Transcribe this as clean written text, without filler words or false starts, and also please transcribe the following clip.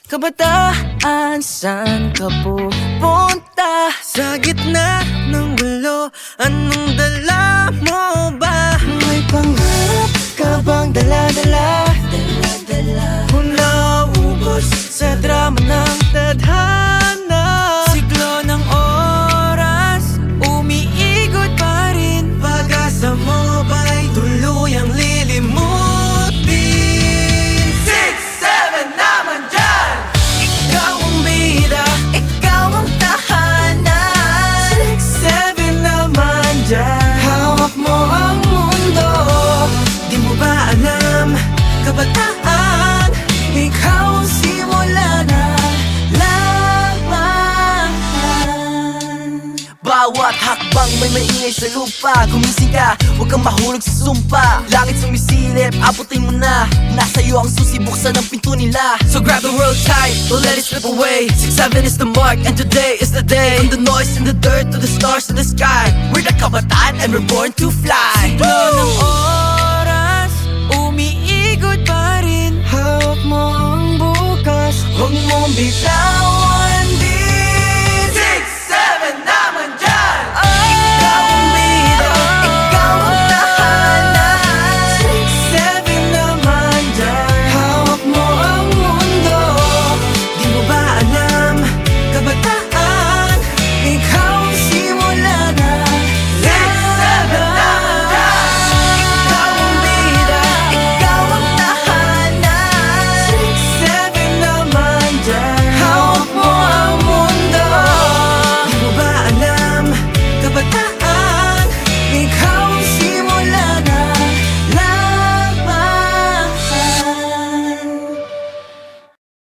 Kabataan, saan ka pupunta? Sa gitna ng gulo, anong dala mo ba? May pangarap ka bang dala-dala? Kung nauubos sa drama ng tadhana, siglo ng oras, umiikot pa rin. Pag-asa mo ba'y tuluyang lilimutin? 6, 7 naman dyan! Ikaw ang bida, ikaw ang tahanan. 6, 7 naman dyan, hawak mo ang mundo. Di mo ba alam, kabataan, ikaw ang simula ng laban. Bawat hakbang may maingay sa lupa. Gumising ka, huwag kang mahulog sa sumpa. Langit sumisilip, abutin mo na. Nasa'yo ang susi, buksan ang pinto nila. So grab the world tight, don't let it slip away. 6, 7 is the mark, and today is the day. From the noise in the dirt to the stars in the sky, we're the kabataan and we're born to fly. Siglo ng oras, umiikot pa rin. Hawak mo ang bukas, huwag mong bigla